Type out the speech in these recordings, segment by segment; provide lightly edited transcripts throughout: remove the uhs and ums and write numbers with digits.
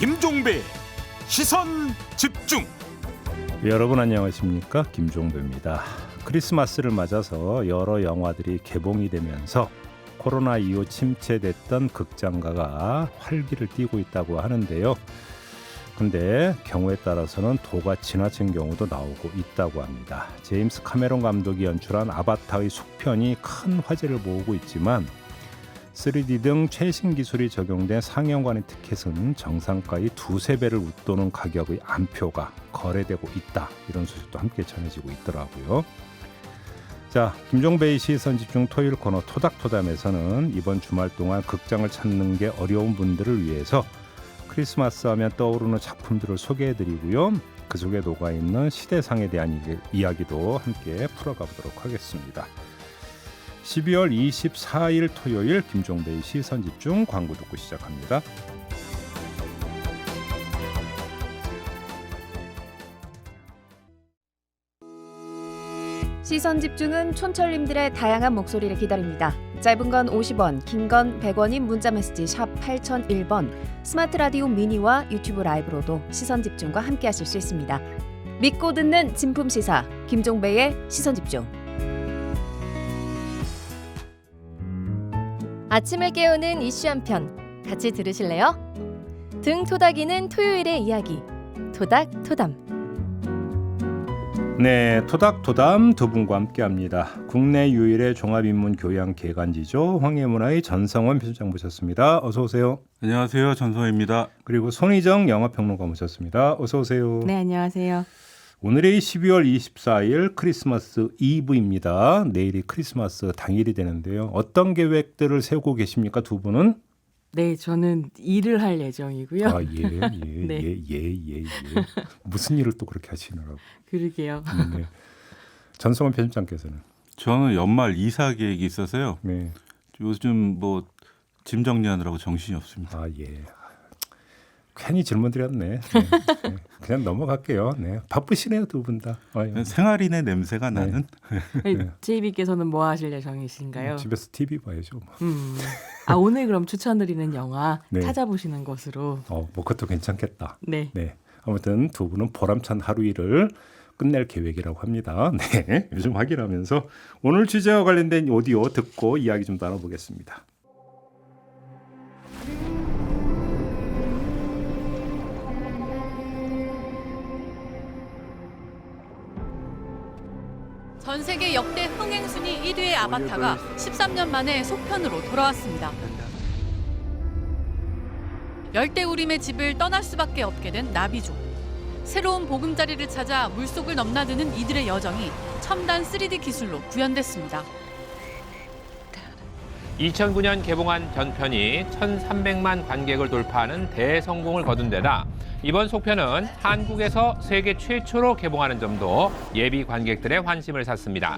김종배 시선 집중. 여러분 안녕하십니까, 김종배입니다. 크리스마스를 맞아서 여러 영화들이 개봉이 되면서 코로나 이후 침체됐던 극장가가 활기를 띠고 있다고 하는데요. 근데 경우에 따라서는 도가 지나친 경우도 나오고 있다고 합니다. 제임스 카메론 감독이 연출한 아바타의 속편이 큰 화제를 모으고 있지만 3D 등 최신 기술이 적용된 상영관의 티켓은 정상가의 2~3배를 웃도는 가격의 안표가 거래되고 있다. 이런 소식도 함께 전해지고 있더라고요. 자, 김종배의 시선집중 토요일 코너 토닥토담에서는 이번 주말 동안 극장을 찾는 게 어려운 분들을 위해서 크리스마스 하면 떠오르는 작품들을 소개해드리고요. 그 속에 녹아있는 시대상에 대한 이야기도 함께 풀어가 보도록 하겠습니다. 12월 24일 토요일 김종배의 시선집중 광고 듣고 시작합니다. 시선집중은 촌철님들의 다양한 목소리를 기다립니다. 짧은 건 50원, 긴 건 100원인 문자메시지 샵 8001번, 스마트 라디오 미니와 유튜브 라이브로도 시선집중과 함께 하실 수 있습니다. 믿고 듣는 진품시사 김종배의 시선집중. 아침을 깨우는 이슈 한 편 같이 들으실래요? 등 토닥이는 토요일의 이야기 토닥토담. 네, 토닥토담 두 분과 함께합니다. 국내 유일의 종합인문교양개관지죠. 황해문화의 전성원 필장 모셨습니다. 어서 오세요. 안녕하세요. 전성호입니다. 그리고 손희정 영화평론가 모셨습니다. 어서 오세요. 네, 안녕하세요. 오늘이 12월 24일 크리스마스 이브입니다. 내일이 크리스마스 당일이 되는데요. 어떤 계획들을 세우고 계십니까, 두 분은? 네, 저는 일을 할 예정이고요. 아, 네. 예. 무슨 일을 또 그렇게 하시느라고. 그러게요. 네. 전성원 편집장께서는? 저는 연말 이사 계획이 있어서요. 네. 요즘 뭐 짐 정리하느라고 정신이 없습니다. 아, 예. 괜히 질문 드렸네. 네. 그냥 넘어갈게요. 네. 바쁘시네요, 두 분 다. 생활인의 냄새가 네. 나는. JB께서는 뭐 하실 예정이신가요? 집에서 TV 봐야죠. 뭐. 오늘 그럼 추천드리는 영화 네. 찾아보시는 것으로. 뭐 그것도 괜찮겠다. 네. 네. 아무튼 두 분은 보람찬 하루 일을 끝낼 계획이라고 합니다. 네. 요즘 확인하면서 오늘 주제와 관련된 오디오 듣고 이야기 좀 나눠보겠습니다. 전 세계 역대 흥행 순위 1위의 아바타가 13년 만에 속편으로 돌아왔습니다. 열대우림의 집을 떠날 수밖에 없게 된 나비족. 새로운 보금자리를 찾아 물속을 넘나드는 이들의 여정이 첨단 3D 기술로 구현됐습니다. 2009년 개봉한 전편이 1,300만 관객을 돌파하는 대성공을 거둔 데다 이번 속편은 한국에서 세계 최초로 개봉하는 점도 예비 관객들의 환심을 샀습니다.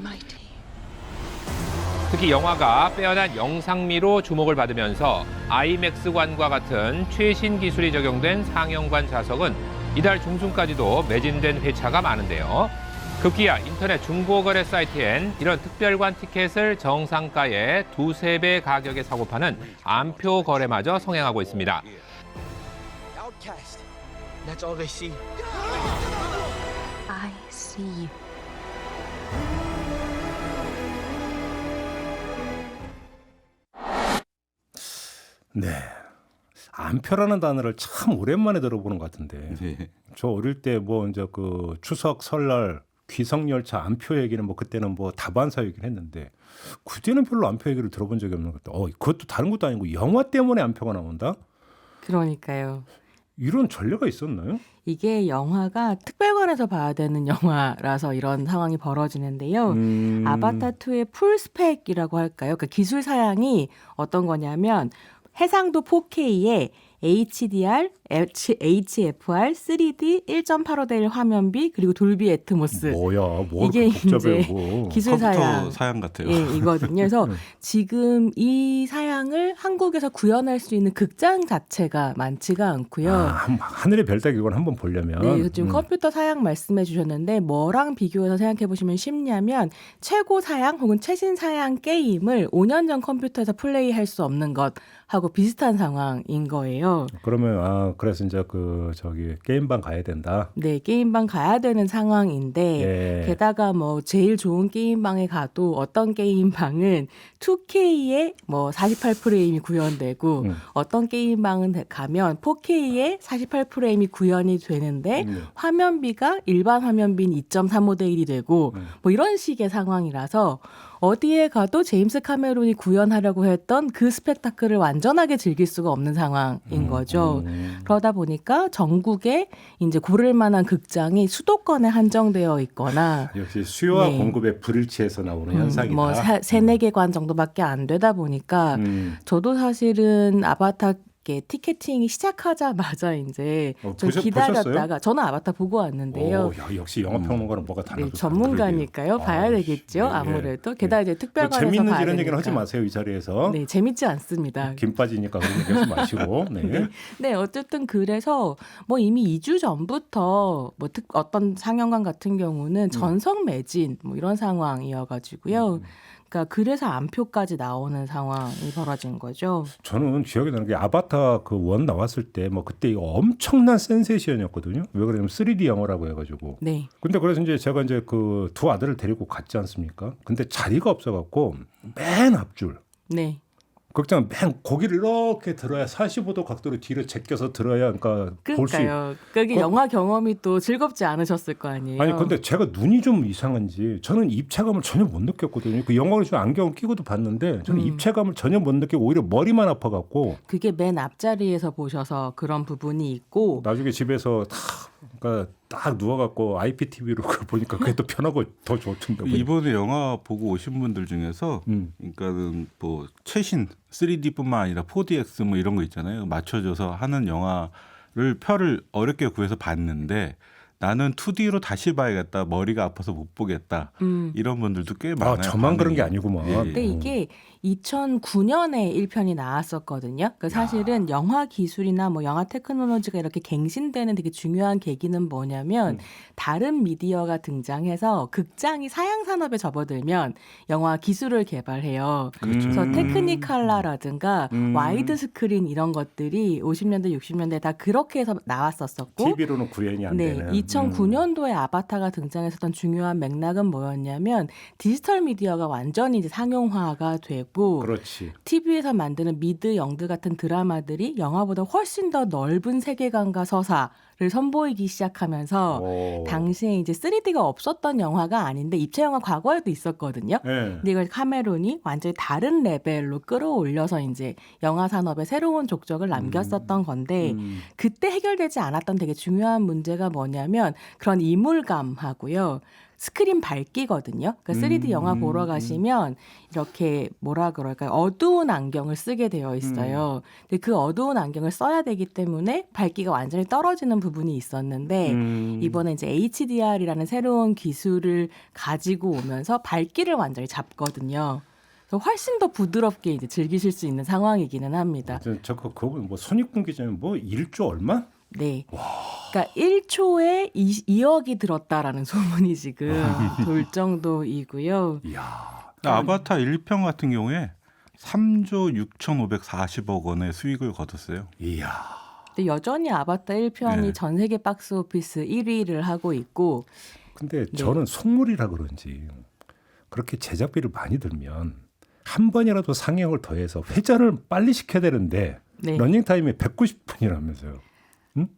특히 영화가 빼어난 영상미로 주목을 받으면서 아이맥스관과 같은 최신 기술이 적용된 상영관 좌석은 이달 중순까지도 매진된 회차가 많은데요. 급기야 인터넷 중고거래 사이트엔 이런 특별관 티켓을 정상가의 2~3배 가격에 사고 파는 안표 거래마저 성행하고 있습니다. That's all they see. I see you. 네. 안표라는 단어를 참 오랜만에 들어보는 것 같은데. 네. 저 어릴 때 뭐 이제 그 추석 설날 귀성열차 안표 얘기는 뭐 그때는 뭐 다반사 얘기를 했는데 그때는 별로 안표 얘기를 들어본 적이 없는 것 같아. 그것도 다른 것도 아니고 영화 때문에 안표가 나온다? 그러니까요. 이런 전례가 있었나요? 이게 영화가 특별관에서 봐야 되는 영화라서 이런 상황이 벌어지는데요. 아바타2의 풀스펙이라고 할까요? 그러니까 기술 사양이 어떤 거냐면 해상도 4K에 HDR, HFR, 3D, 1.85대1 화면비 그리고 돌비 애트모스. 뭐야, 이게 복잡해, 이제 뭐. 기술 컴퓨터 사양. 사양 같아요. 예, 이거든요. 그래서 지금 이 사양을 한국에서 구현할 수 있는 극장 자체가 많지가 않고요. 하늘의 별 따기 이건 한번 보려면. 네, 그래서 지금 컴퓨터 사양 말씀해 주셨는데 뭐랑 비교해서 생각해 보시면 쉽냐면 최고 사양 혹은 최신 사양 게임을 5년 전 컴퓨터에서 플레이할 수 없는 것 하고 비슷한 상황인 거예요. 그러면 그래서 이제 게임방 가야 된다. 네, 게임방 가야 되는 상황인데 예. 게다가 뭐 제일 좋은 게임방에 가도 어떤 게임방은 2K에 뭐 48프레임이 구현되고 어떤 게임방은 가면 4K에 48프레임이 구현이 되는데 화면비가 일반 화면비는 2.35대 1이 되고 뭐 이런 식의 상황이라서 어디에 가도 제임스 카메론이 구현하려고 했던 그 스펙타클을 완전하게 즐길 수가 없는 상황인 거죠. 그러다 보니까 전국에 이제 고를 만한 극장이 수도권에 한정되어 있거나 역시 수요와 네. 공급의 불일치에서 나오는 현상이다. 뭐 3-4개 관 정도밖에 안 되다 보니까 저도 사실은 아바타 티켓팅이 시작하자마자 이제 좀 기다렸다가 저는 아바타 보고 왔는데요. 역시 영화평론가는 뭐가 달라도 네, 전문가니까요. 봐야 되겠죠. 아무래도. 게다가 이제 특별관에서 재밌는지 봐야 이런 얘기는 되니까. 하지 마세요. 이 자리에서. 네, 재밌지 않습니다. 김 빠지니까 그런 얘기 하지 마시고. 네. 네, 어쨌든 그래서 뭐 이미 2주 전부터 뭐 어떤 상영관 같은 경우는 전석 매진 뭐 이런 상황이어가지고요. 그러니까 그래서 안표까지 나오는 상황이 벌어진 거죠. 저는 기억이 나는 게 아바타 그 원 나왔을 때 뭐 그때 이거 엄청난 센세이션이었거든요. 왜 그러냐면 3D 영화라고 해가지고. 네. 근데 그래서 이제 제가 이제 그 두 아들을 데리고 갔지 않습니까? 근데 자리가 없어갖고 맨 앞줄. 네. 극장 맨 거기를 이렇게 들어야 45도 각도로 뒤로 제껴서 들어야 그러니까 볼 수. 그러니까요. 그게 영화 경험이 또 즐겁지 않으셨을 거 아니에요. 아니 근데 제가 눈이 좀 이상한지 저는 입체감을 전혀 못 느꼈거든요. 그 영화를 좀 안경을 끼고도 봤는데 저는 입체감을 전혀 못 느끼고 오히려 머리만 아파갖고. 그게 맨 앞자리에서 보셔서 그런 부분이 있고 나중에 집에서 그러니까 딱 누워갖고 IPTV로 보니까 그게 또 편하고 더 좋던데. 이번에 영화 보고 오신 분들 중에서 그러니까는 뭐 최신 3D뿐만 아니라 4DX 뭐 이런 거 있잖아요. 맞춰줘서 하는 영화를 표를 어렵게 구해서 봤는데 나는 2D로 다시 봐야겠다. 머리가 아파서 못 보겠다. 이런 분들도 꽤 많아요. 저만 그런 게 아니구만. 예, 예. 근데 이게 2009년에 1편이 나왔었거든요. 그러니까 사실은 영화 기술이나 뭐 영화 테크놀로지가 이렇게 갱신되는 되게 중요한 계기는 뭐냐면 다른 미디어가 등장해서 극장이 사양 산업에 접어들면 영화 기술을 개발해요. 그래서 테크니칼라라든가 와이드 스크린 이런 것들이 50년대 60년대 다 그렇게 해서 나왔었었고 TV로는 구현이 안 네, 되는. 2009년도에 아바타가 등장했었던 중요한 맥락은 뭐였냐면 디지털 미디어가 완전히 이제 상용화가 되고 그렇지. TV에서 만드는 미드, 영드 같은 드라마들이 영화보다 훨씬 더 넓은 세계관과 서사를 선보이기 시작하면서 당시에 이제 3D가 없었던 영화가 아닌데 입체 영화 과거에도 있었거든요. 네. 근데 이걸 카메론이 완전히 다른 레벨로 끌어올려서 이제 영화 산업에 새로운 족적을 남겼었던 건데 그때 해결되지 않았던 되게 중요한 문제가 뭐냐면 그런 이물감하고요. 스크린 밝기거든요. 그러니까 3D 영화 보러 가시면 이렇게 뭐라 그럴까요? 어두운 안경을 쓰게 되어 있어요. 근데 그 어두운 안경을 써야 되기 때문에 밝기가 완전히 떨어지는 부분이 있었는데 이번에 이제 HDR이라는 새로운 기술을 가지고 오면서 밝기를 완전히 잡거든요. 그래서 훨씬 더 부드럽게 이제 즐기실 수 있는 상황이기는 합니다. 그거 뭐 손익분기점이 뭐 1조 얼마? 네. 그러니까 1초에 2억이 들었다라는 소문이 지금 돌 정도이고요. 이야. 아바타 1편 같은 경우에 3조 6,540억 원의 수익을 거뒀어요. 이야. 근데 여전히 아바타 1편이 네. 전 세계 박스 오피스 1위를 하고 있고. 근데 저는 속물이라 그런지 그렇게 제작비를 많이 들면 한 번이라도 상영을 더해서 회전을 빨리 시켜야 되는데 네. 러닝타임이 190분이라면서요.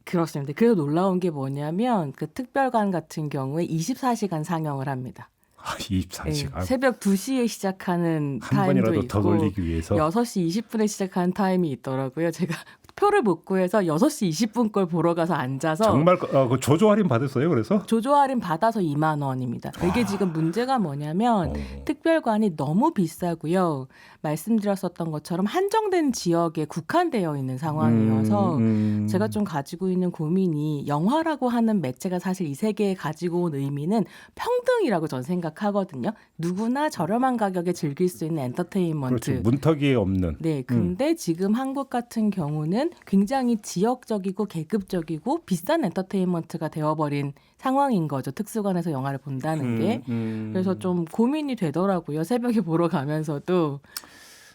그렇습니다. 그래서 놀라운 게 뭐냐면 그 특별관 같은 경우에 24시간 상영을 합니다. 24시간. 네, 새벽 2시에 시작하는 한 타임도 번이라도 있고 더 돌리기 위해서. 6시 20분에 시작하는 타임이 있더라고요. 제가 표를 못 구해서 6시 20분 걸 보러 가서 앉아서 정말 그 조조 할인 받았어요. 그래서 조조 할인 받아서 2만 원입니다. 이게 지금 문제가 뭐냐면 특별관이 너무 비싸고요. 말씀드렸었던 것처럼 한정된 지역에 국한되어 있는 상황이어서 제가 좀 가지고 있는 고민이 영화라고 하는 매체가 사실 이 세계에 가지고 온 의미는 평등이라고 저는 생각하거든요. 누구나 저렴한 가격에 즐길 수 있는 엔터테인먼트. 그렇죠. 문턱이 없는. 네, 근데 지금 한국 같은 경우는 굉장히 지역적이고 계급적이고 비싼 엔터테인먼트가 되어버린 상황인 거죠. 특수관에서 영화를 본다는 게. 그래서 좀 고민이 되더라고요. 새벽에 보러 가면서도.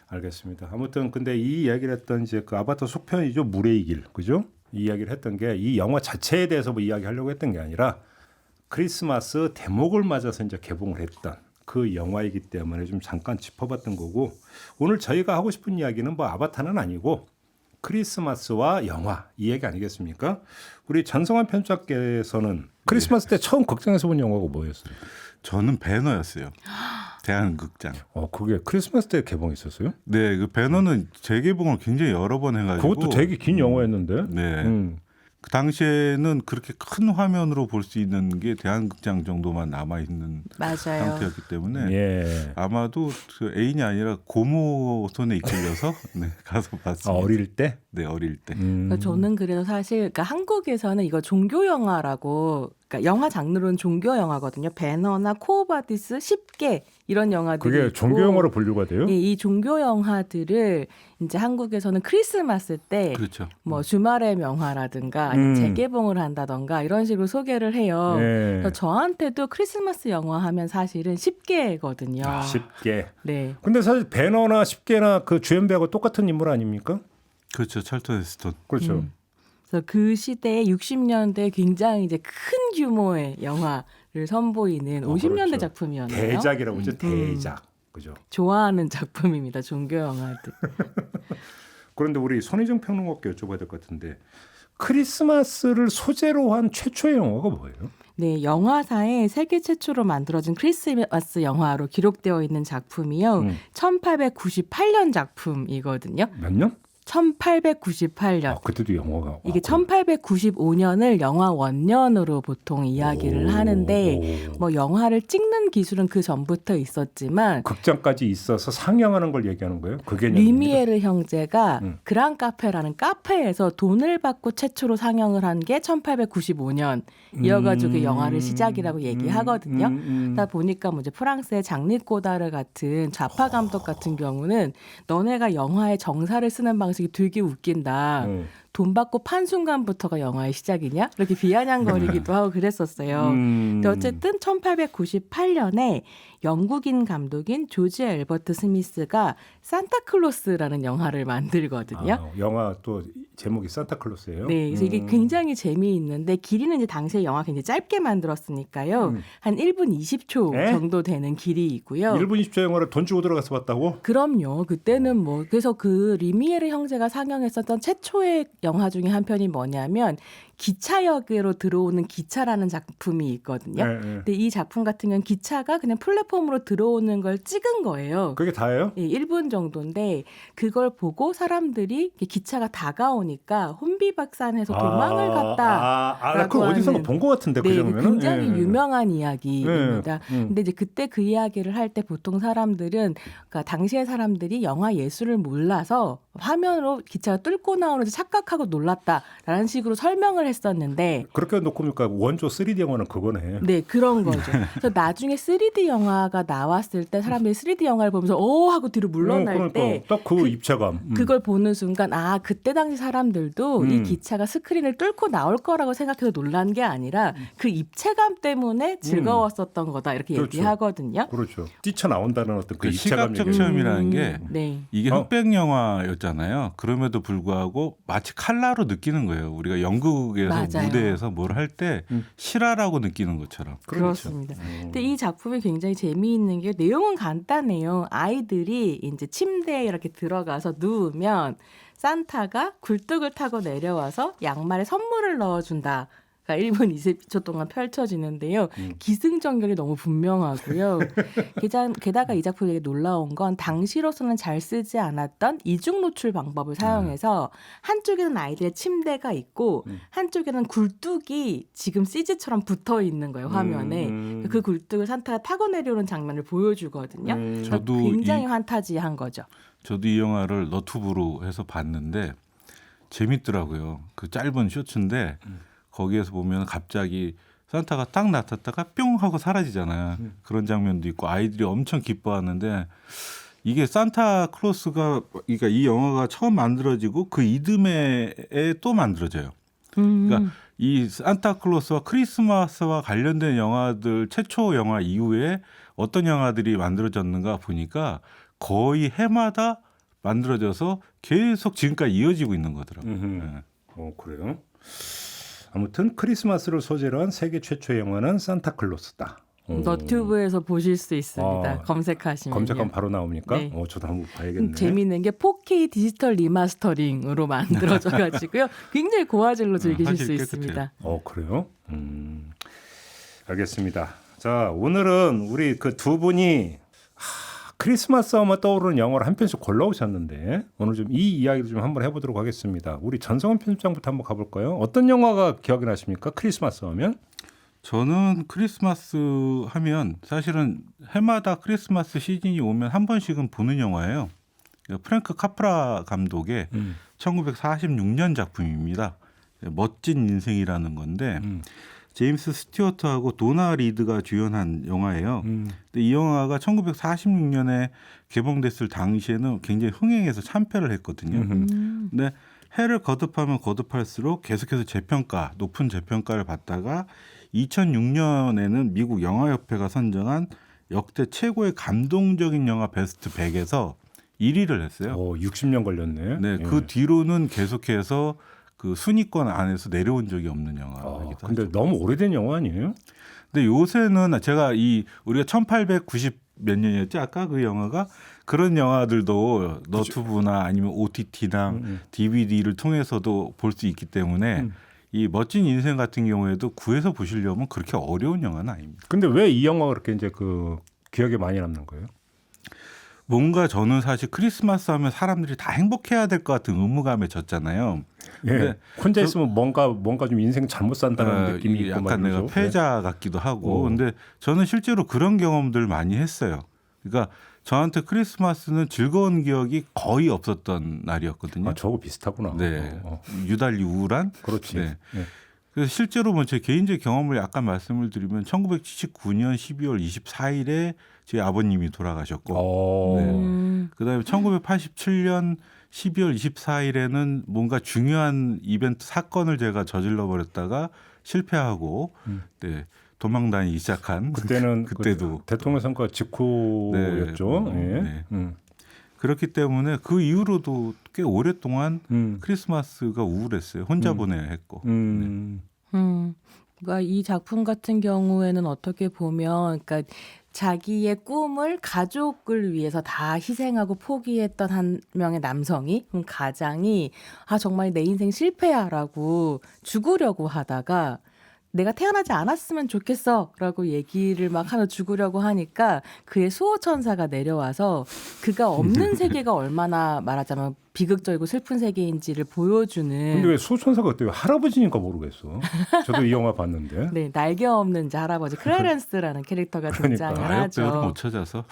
알겠습니다. 아무튼 근데 이 이야기를 했던 이제 그 아바타 속편이죠. 물의 길, 그죠? 이야기를 했던 게 이 영화 자체에 대해서 뭐 이야기하려고 했던 게 아니라 크리스마스 대목을 맞아서 이제 개봉을 했던 그 영화이기 때문에 좀 잠깐 짚어봤던 거고 오늘 저희가 하고 싶은 이야기는 뭐 아바타는 아니고 크리스마스와 영화 이 얘기 아니겠습니까? 우리 전성환 편집자께서는 크리스마스 때 처음 극장에서 본 영화가 뭐였어요? 저는 배너였어요. 대한극장. 그게 크리스마스 때 개봉했었어요? 네, 그 배너는 재개봉을 굉장히 여러 번 해가지고. 그것도 되게 긴 영화였는데. 네. 그 당시에는 그렇게 큰 화면으로 볼 수 있는 게 대한극장 정도만 남아 있는 맞아요. 상태였기 때문에 예. 아마도 그 애인이 아니라 고모 손에 이끌려서 네, 가서 봤습니다. 어릴 때? 네, 어릴 때. 그러니까 저는 그래서 사실 그러니까 한국에서는 이거 종교 영화라고 그러니까 영화 장르로는 종교 영화거든요. 배너나 코어바디스 10개 이런 영화들이 그게 있고, 종교 영화로 분류가 돼요? 이 종교 영화들을 이제 한국에서는 크리스마스 때 그렇죠. 뭐 주말의 명화라든가 아니면 재개봉을 한다던가 이런 식으로 소개를 해요. 예. 그래서 저한테도 크리스마스 영화 하면 사실은 10개거든요. 10개. 네. 근데 사실 배너나 10개나 그 주연 배우가 똑같은 인물 아닙니까? 그렇죠. 찰턴 헤스턴. 그렇죠. 그래서 그 시대에 60년대 굉장히 이제 큰 규모의 영화를 선보이는 50년대 그렇죠. 작품이었네요. 대작이라고 그러죠. 대작. 그죠. 좋아하는 작품입니다. 종교 영화들. 그런데 우리 손희정 평론가께 여쭤봐야 될 것 같은데 크리스마스를 소재로 한 최초의 영화가 뭐예요? 네, 영화사에 세계 최초로 만들어진 크리스마스 영화로 기록되어 있는 작품이요. 1898년 작품이거든요. 몇 년? 1898년. 그때도 영화가. 이게 1895년을 영화 원년으로 보통 이야기를 하는데 뭐 영화를 찍는 기술은 그 전부터 있었지만 극장까지 있어서 상영하는 걸 얘기하는 거예요? 그 개념입니다. 리미에르 형제가 그랑 카페라는 카페에서 돈을 받고 최초로 상영을 한 게 1895년이어가지고 그 영화를 시작이라고 얘기하거든요. 그러다 보니까 뭐 이제 프랑스의 장릿 고다르 같은 좌파 감독 같은 경우는 너네가 영화에 정사를 쓰는 방식이 되게 웃긴다. 돈 받고 판 순간부터가 영화의 시작이냐? 이렇게 비아냥거리기도 하고 그랬었어요. 근데 어쨌든 1898년에 영국인 감독인 조지 앨버트 스미스가 산타클로스라는 영화를 만들거든요. 영화 또 제목이 산타클로스예요? 네, 그래서 이게 굉장히 재미있는데 길이는 이제 당시에 영화 굉장히 짧게 만들었으니까요. 한 1분 20초 정도 되는 길이이고요. 1분 20초 영화를 돈 주고 들어가서 봤다고? 그럼요. 그때는 뭐 그래서 그 리미에르 형제가 상영했었던 최초의 영화 중에 한 편이 뭐냐면 기차역으로 들어오는 기차라는 작품이 있거든요. 근데 이 작품 같은 경우는 기차가 그냥 플랫폼으로 들어오는 걸 찍은 거예요. 그게 다예요? 예, 1분 정도인데 그걸 보고 사람들이 기차가 다가오니까 혼비박산해서 도망을 갔다. 나 그거 어디서 본 것 같은데 그 장면은? 굉장히 유명한 이야기입니다. 근데 이제 그때 그 이야기를 할 때 보통 사람들은 그러니까 당시의 사람들이 영화 예술을 몰라서 화면으로 기차가 뚫고 나오는지 착각하고 놀랐다라는 식으로 설명을 했었는데 그렇게 놓고 보니까 원조 3D 영화는 그거네. 네, 그런 거죠. 그래서 나중에 3D 영화가 나왔을 때 사람들이 3D 영화를 보면서 하고 뒤로 물러날 때 딱 그 입체감. 그걸 보는 순간 그때 당시 사람들도 이 기차가 스크린을 뚫고 나올 거라고 생각해서 놀란 게 아니라 그 입체감 때문에 즐거웠었던 거다 이렇게 그렇죠. 얘기하거든요. 그렇죠. 뛰쳐나온다는 어떤 그 입체감 시각적 체험이라는 게 네. 이게 흑백 영화였잖아요. 그럼에도 불구하고 마치 칼라로 느끼는 거예요. 우리가 영국에서 맞아요. 무대에서 뭘 할 때 실화라고 느끼는 것처럼. 그렇습니다. 근데 이 작품이 굉장히 재미있는 게 내용은 간단해요. 아이들이 이제 침대에 이렇게 들어가서 누우면 산타가 굴뚝을 타고 내려와서 양말에 선물을 넣어준다. 1분 20초 동안 펼쳐지는데요. 기승전결이 너무 분명하고요. 게다가 이 작품이 되게 놀라운 건 당시로서는 잘 쓰지 않았던 이중 노출 방법을 사용해서 한쪽에는 아이들의 침대가 있고 한쪽에는 굴뚝이 지금 CG처럼 붙어 있는 거예요. 화면에. 그 굴뚝을 산타가 타고 내려오는 장면을 보여주거든요. 저도 굉장히 환타지한 거죠. 저도 이 영화를 너튜브로 해서 봤는데 재밌더라고요. 그 짧은 쇼츠인데 거기에서 보면 갑자기 산타가 딱 나타났다가 뿅 하고 사라지잖아요. 그런 장면도 있고 아이들이 엄청 기뻐하는데 이게 산타클로스가 그러니까 이 영화가 처음 만들어지고 그 이듬해에 또 만들어져요. 그러니까 이 산타클로스와 크리스마스와 관련된 영화들 최초 영화 이후에 어떤 영화들이 만들어졌는가 보니까 거의 해마다 만들어져서 계속 지금까지 이어지고 있는 거더라고요. 그래요? 아무튼 크리스마스를 소재로 한 세계 최초의 영화는 산타클로스다. 너튜브에서 보실 수 있습니다. 검색하시면. 검색하면 바로 나옵니까? 네. 저도 한번 봐야겠네. 재미있는 게 4K 디지털 리마스터링으로 만들어져가지고요. 굉장히 고화질로 즐기실 수 깨끗해요. 있습니다. 그래요? 알겠습니다. 자, 오늘은 우리 그 두 분이 크리스마스 하면 떠오르는 영화를 한 편씩 골라오셨는데 오늘 좀 이 이야기를 좀 한번 해보도록 하겠습니다. 우리 전성원 편집장부터 한번 가볼까요? 어떤 영화가 기억이 나십니까? 크리스마스 하면? 저는 크리스마스 하면 사실은 해마다 크리스마스 시즌이 오면 한 번씩은 보는 영화예요. 프랭크 카프라 감독의 1946년 작품입니다. 멋진 인생이라는 건데 제임스 스튜어트하고 도나 리드가 주연한 영화예요. 근데 이 영화가 1946년에 개봉됐을 당시에는 굉장히 흥행해서 참패를 했거든요. 근데 해를 거듭하면 거듭할수록 계속해서 높은 재평가를 받다가 2006년에는 미국 영화협회가 선정한 역대 최고의 감동적인 영화 베스트 100에서 1위를 했어요. 60년 걸렸네. 네, 예. 그 뒤로는 계속해서 그 순위권 안에서 내려온 적이 없는 영화이기도 근데 하죠. 너무 오래된 영화 아니에요? 근데 요새는 제가 우리가 1890 몇 년이었지 아까 그 영화가 그런 영화들도 너튜브나 아니면 OTT나 DVD를 통해서도 볼 수 있기 때문에 이 멋진 인생 같은 경우에도 구해서 보시려면 그렇게 어려운 영화는 아닙니다. 근데 왜 이 영화가 그렇게 이제 그 기억에 많이 남는 거예요? 뭔가 저는 사실 크리스마스 하면 사람들이 다 행복해야 될 것 같은 의무감에 졌잖아요. 예. 혼자 있으면 뭔가 좀 인생 잘못 산다는 느낌이 있고 약간 내가 말이죠. 패자 같기도 하고. 근데 저는 실제로 그런 경험들 많이 했어요. 그러니까 저한테 크리스마스는 즐거운 기억이 거의 없었던 날이었거든요. 저거 비슷하구나. 네, 유달리 우울한. 그렇지. 네. 예. 그래서 실제로 제 개인적 경험을 약간 말씀을 드리면 1979년 12월 24일에 제 아버님이 돌아가셨고, 네. 그다음에 1987년 12월 24일에는 뭔가 중요한 이벤트 사건을 제가 저질러 버렸다가 실패하고, 네. 도망다니기 시작한 그때도 대통령 선거 직후였죠. 네. 예. 그렇기 때문에 그 이후로도 꽤 오랫동안 크리스마스가 우울했어요. 혼자 보내야 했고. 네. 그러니까 이 작품 같은 경우에는 어떻게 보면, 그러니까 자기의 꿈을 가족을 위해서 다 희생하고 포기했던 한 명의 남성이, 가장이 정말 내 인생 실패야라고 죽으려고 하다가 내가 태어나지 않았으면 좋겠어라고 얘기를 막 하며 죽으려고 하니까 그의 수호천사가 내려와서 그가 없는 세계가 얼마나 말하자면 비극적이고 슬픈 세계인지를 보여주는. 근데 왜 수호천사가 어때요? 할아버지니까 모르겠어. 저도 이 영화 봤는데. 네, 날개 없는 자 할아버지 클래렌스라는 캐릭터가 등장을 하죠. 배우를 못 찾아서.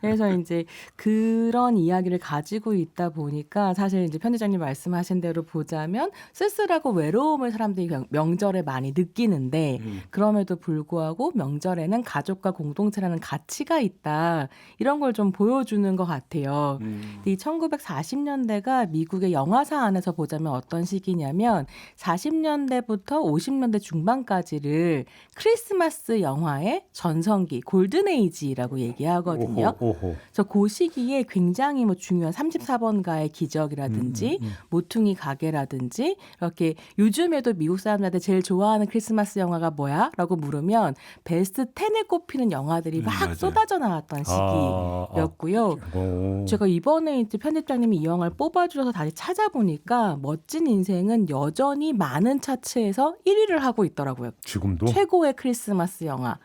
그래서 이제 그런 이야기를 가지고 있다 보니까 사실 이제 편집장님 말씀하신 대로 보자면 쓸쓸하고 외로움을 사람들이 명절에 많이 느끼는데 그럼에도 불구하고 명절에는 가족과 공동체라는 가치가 있다. 이런 걸 좀 보여주는 것 같아요. 이 1940년대가 미국의 영화사 안에서 보자면 어떤 시기냐면 40년대부터 50년대 중반까지를 크리스마스 영화의 전성기, 골든에이지라고 얘기하거든요. 그래서 그 시기에 굉장히 중요한 34번가의 기적이라든지 모퉁이 가게라든지 이렇게 요즘에도 미국 사람들한테 제일 좋아하는 크리스마스 영화가 뭐야? 라고 물으면 베스트 10에 꼽히는 영화들이 막 맞아요. 쏟아져 나왔던 시기였고요. 제가 이번에 이제 편집장님이 이 영화를 뽑아주셔서 다시 찾아보니까 멋진 인생은 여전히 많은 차트에서 1위를 하고 있더라고요. 지금도? 최고의 크리스마스 영화.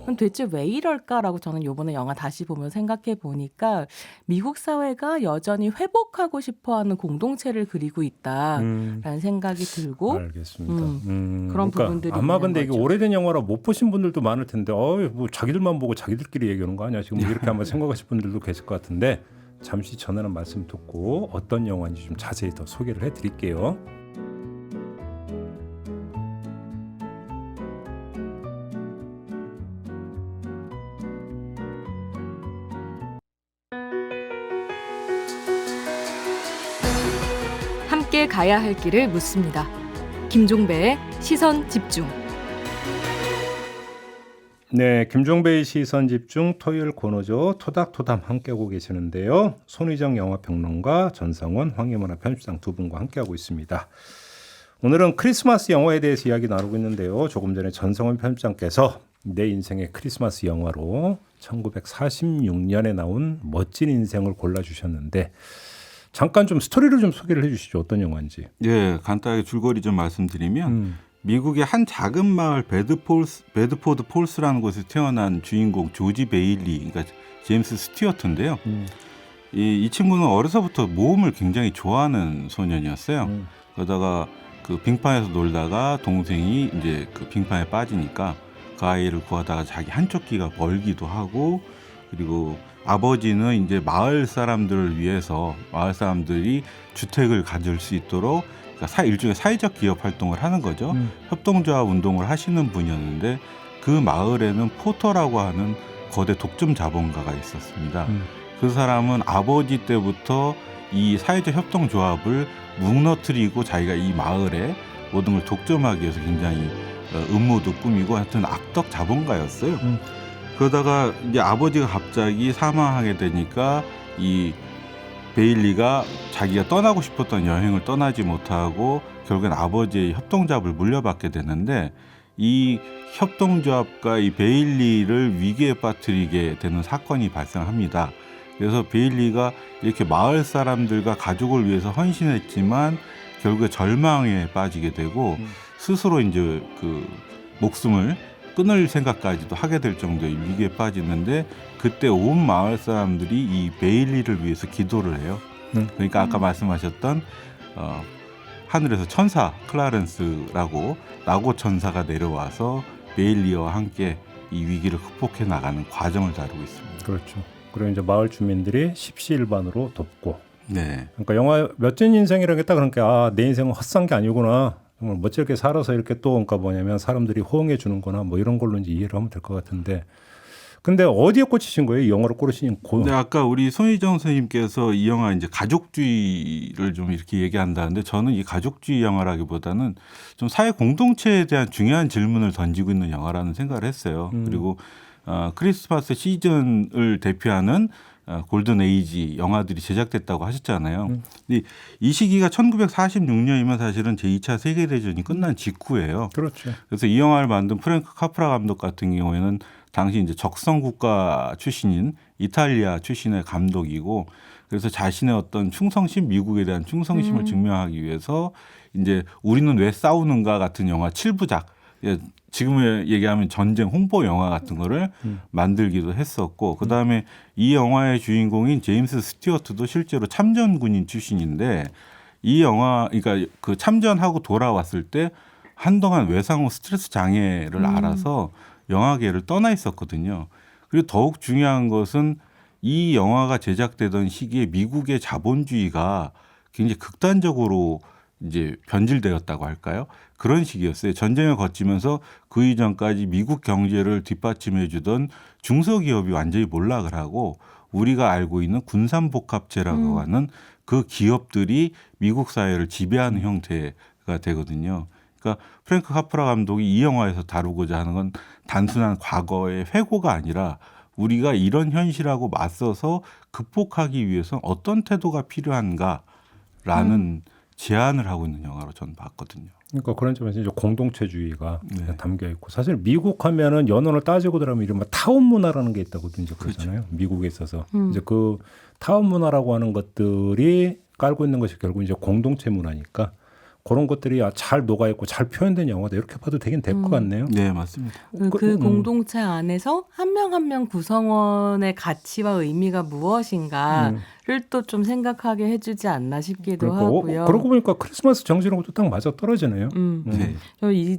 그럼 대체 왜 이럴까라고 저는 이번에 영화 다시 보면 생각해 보니까 미국 사회가 여전히 회복하고 싶어하는 공동체를 그리고 있다라는 생각이 들고. 알겠습니다. 그런 부분들이 아마 있는 근데 이게 거죠. 오래된 영화라 못 보신 분들도 많을 텐데 뭐 자기들만 보고 자기들끼리 얘기하는 거 아니야? 지금 이렇게 한번 생각하실 분들도 계실 것 같은데 잠시 전하는 말씀 듣고 어떤 영화인지 좀 자세히 더 소개를 해드릴게요. 함께 가야 할 길을 묻습니다. 김종배의 시선 집중. 네, 김종배의 시선 집중 토요일 코너죠. 토닥토담 함께하고 계시는데요. 손희정 영화평론가, 전성원 황희문화 편집장 두 분과 함께하고 있습니다. 오늘은 크리스마스 영화에 대해서 이야기 나누고 있는데요. 조금 전에 전성원 편집장께서 내 인생의 크리스마스 영화로 1946년에 나온 멋진 인생을 골라주셨는데 잠깐 좀 스토리를 좀 소개를 해주시죠. 어떤 영화인지. 예, 간단하게 줄거리 좀 말씀드리면 미국의 한 작은 마을 베드포드 폴스라는 곳에서 태어난 주인공 조지 베일리, 그러니까 제임스 스튜어트인데요. 이 친구는 어려서부터 모험을 굉장히 좋아하는 소년이었어요. 그러다가 그 빙판에서 놀다가 동생이 이제 그 빙판에 빠지니까 그 아이를 구하다가 자기 한쪽 귀가 멀기도 하고, 그리고 아버지는 이제 마을 사람들을 위해서 마을 사람들이 주택을 가질 수 있도록 그러니까 일종의 사회적 기업 활동을 하는 거죠. 협동조합 운동을 하시는 분이었는데 그 마을에는 포터라고 하는 거대 독점 자본가가 있었습니다. 그 사람은 아버지 때부터 이 사회적 협동조합을 무너뜨리고 자기가 이 마을에 모든 걸 독점하기 위해서 굉장히 음모도 꾸미고 하여튼 악덕 자본가였어요. 그러다가 이제 아버지가 갑자기 사망하게 되니까 이 베일리가 자기가 떠나고 싶었던 여행을 떠나지 못하고 결국엔 아버지의 협동조합을 물려받게 되는데 이 협동조합과 이 베일리를 위기에 빠뜨리게 되는 사건이 발생합니다. 그래서 베일리가 이렇게 마을 사람들과 가족을 위해서 헌신했지만 결국에 절망에 빠지게 되고 스스로 이제 그 목숨을 끊을 생각까지도 하게 될 정도의 위기에 빠지는데 그때 온 마을 사람들이 이 베일리를 위해서 기도를 해요. 그러니까 아까 말씀하셨던 하늘에서 천사 클라렌스라고 나고 천사가 내려와서 베일리와 함께 이 위기를 극복해 나가는 과정을 다루고 있습니다. 그렇죠. 그리고 이제 마을 주민들이 십시일반으로 돕고. 네. 그러니까 영화 멋진 인생이라는 게 딱 그러니까 내 인생은 헛산 게 아니구나. 정말 멋지게 살아서 이렇게 또 그러니까 뭐냐면 사람들이 호응해 주는거나 뭐 이런 걸로 이제 이해를 하면 될 것 같은데. 근데 어디에 꽂히신 거예요? 이 영화를 고르신 고. 네, 아까 우리 손희정 선생님께서 이 영화 이제 가족주의를 좀 이렇게 얘기한다는데 저는 이 가족주의 영화라기보다는 좀 사회 공동체에 대한 중요한 질문을 던지고 있는 영화라는 생각을 했어요. 그리고 크리스마스 시즌을 대표하는 골든 에이지 영화들이 제작됐다고 하셨잖아요. 근데 이 시기가 1946년이면 사실은 제2차 세계대전이 끝난 직후예요. 그렇죠. 그래서 이 영화를 만든 프랭크 카프라 감독 같은 경우에는 당시 이제 적성국가 출신인 이탈리아 출신의 감독이고 그래서 자신의 어떤 충성심, 미국에 대한 충성심을 증명하기 위해서 이제 우리는 왜 싸우는가 같은 영화 7부작, 지금 얘기하면 전쟁 홍보 영화 같은 거를 만들기도 했었고 그다음에 이 영화의 주인공인 제임스 스튜어트도 실제로 참전군인 출신인데 이 영화 그러니까 그 참전하고 돌아왔을 때 한동안 외상 후 스트레스 장애를 앓아서 영화계를 떠나 있었거든요. 그리고 더욱 중요한 것은 이 영화가 제작되던 시기에 미국의 자본주의가 굉장히 극단적으로 이제 변질되었다고 할까요? 그런 시기였어요. 전쟁을 거치면서 그 이전까지 미국 경제를 뒷받침해 주던 중소기업이 완전히 몰락을 하고 우리가 알고 있는 군산복합체라고 하는 그 기업들이 미국 사회를 지배하는 형태가 되거든요. 그러니까 프랭크 카프라 감독이 이 영화에서 다루고자 하는 건 단순한 과거의 회고가 아니라 우리가 이런 현실하고 맞서서 극복하기 위해서 어떤 태도가 필요한가라는 제안을 하고 있는 영화로 저는 봤거든요. 그러니까 그런 점에서 이제 공동체주의가 담겨 있고 사실 미국 하면은 연원을 따지고 들어가면 이른바 타운 문화라는 게 있다고 이제 그러잖아요. 그렇죠. 미국에 있어서 이제 그 타운 문화라고 하는 것들이 깔고 있는 것이 결국 이제 공동체 문화니까 그런 것들이 잘 녹아 있고 잘 표현된 영화다 이렇게 봐도 되긴 될 것 같네요. 네, 맞습니다. 그 공동체 안에서 한 명 한 명 구성원의 가치와 의미가 무엇인가를 또 좀 생각하게 해주지 않나 싶기도 하고요. 그러고 보니까 크리스마스 정신하고도 딱 맞아 떨어지네요. 네.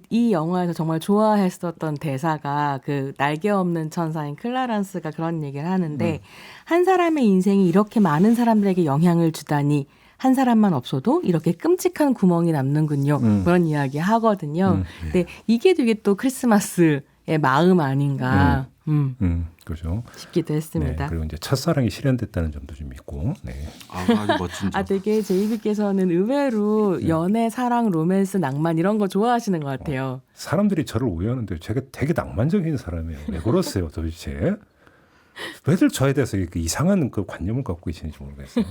이 영화에서 정말 좋아했었던 대사가 그 날개 없는 천사인 클라란스가 그런 얘기를 하는데 한 사람의 인생이 이렇게 많은 사람들에게 영향을 주다니 한 사람만 없어도 이렇게 끔찍한 구멍이 남는군요. 그런 이야기 하거든요. 근데 이게 되게 또 크리스마스의 마음 아닌가 그렇죠. 싶기도 했습니다. 네, 그리고 이제 첫사랑이 실현됐다는 점도 좀 있고. 네. 아주 멋진 점. 되게 제이비께서는 의외로 연애, 사랑, 로맨스, 낭만 이런 거 좋아하시는 것 같아요. 사람들이 저를 오해하는데 제가 되게 낭만적인 사람이에요. 왜 그러세요 도대체? 왜들 저에 대해서 이렇게 이상한 그 관념을 갖고 계시는지 모르겠어요.